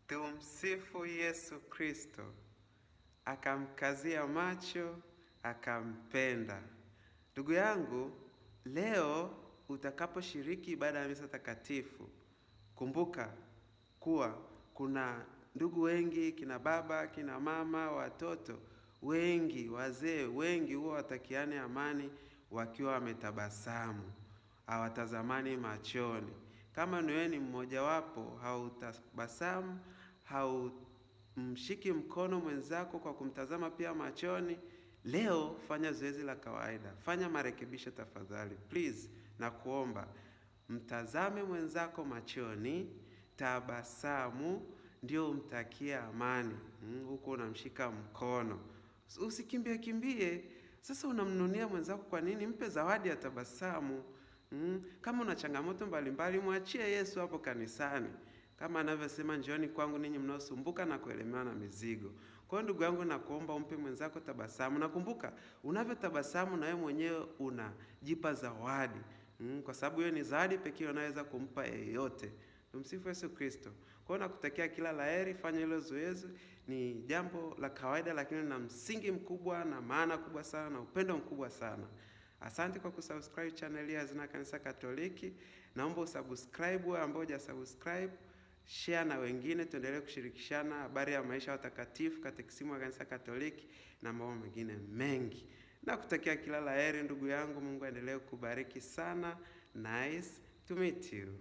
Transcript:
Tumsifu Yesu Kristo. Akamkazia macho, akampenda. Ndugu yangu, leo utakaposhiriki ibada ya misa takatifu, kumbuka kuwa kuna ndugu wengi, kina baba, kina mama, watoto wengi, wazee wengi huwa watakiane amani wakiwa wametabasamu, hawatazamani machoni. Kama wewe ni mmoja wapo, hautabasamu, haumshiki mkono mwenzako kwa kumtazama pia machoni, leo fanya zoezi la kawaida. Fanya marekebisho tafadhali. Please, na kuomba. Mtazame mwenzako machoni, tabasamu, ndio umtakie amani. Huko unamshika mkono. Usikimbie kimbie. Sasa unamnunia mwenzako kwa nini? Mpe zawadi ya tabasamu. Kama una changamoto mbalimbali, mwachie Yesu hapo kanisani. Kama anavyosema, njooni kwangu ninyi mnaosumbuka na kuelemewa na mizigo. Kwa hiyo ndugu yangu, nakuomba umpe mwenzako tabasamu. Nakumbuka, unavyotabasamu na wewe mwenyewe unajipa zawadi. Kwa sababu hiyo ni zawadi pekee unaweza kumpa yeyote. Tumsifu Yesu Kristo. Kwa hiyo nakutakia kila laheri, fanya hilo zoezi. Ni jambo la kawaida lakini na msingi mkubwa na maana kubwa sana na upendo mkubwa sana. Asante kwa kusubscribe channel ya Hazina Kanisa Katoliki. Naomba usubscribe ambao hujasubscribe, share na wengine, tuendelee kushirikishana habari ya maisha ya watakatifu, katekisimu ya Kanisa Katoliki na mambo mengine mengi. Nakutakia kila laheri ndugu yangu, Mungu aendelee kukubariki sana. Nice to meet you.